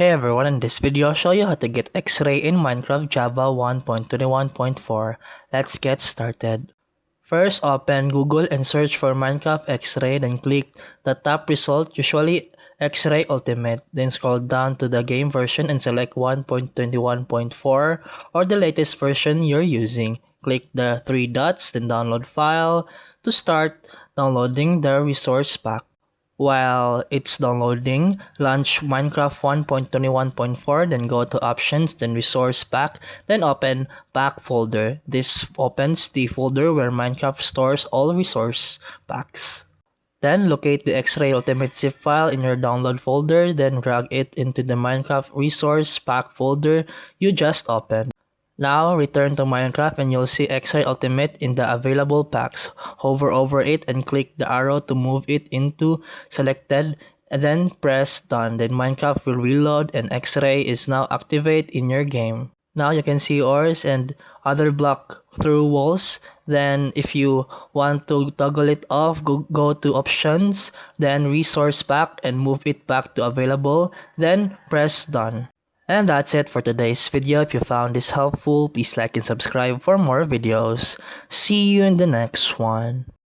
Hey everyone, in this video I'll show you how to get X-ray in Minecraft Java 1.21.4. Let's get started. First, open Google and search for Minecraft X-ray, then click the top result, usually X-ray Ultimate. Then scroll down to the game version and select 1.21.4 or the latest version you're using. Click the three dots, then download file to start downloading the resource pack. While it's downloading, launch Minecraft 1.21.4, then go to Options, then Resource Pack, then open Pack folder. This opens the folder where Minecraft stores all resource packs. Then locate the X-ray Ultimate zip file in your download folder, then drag it into the Minecraft resource pack folder you just opened. Now, return to Minecraft and you'll see X-ray Ultimate in the available packs. Hover over it and click the arrow to move it into selected and then press done. Then Minecraft will reload and X-ray is now activated in your game. Now you can see ores and other block through walls. Then if you want to toggle it off, go to options, then resource pack and move it back to available, then press done. And that's it for today's video. If you found this helpful, please like and subscribe for more videos. See you in the next one.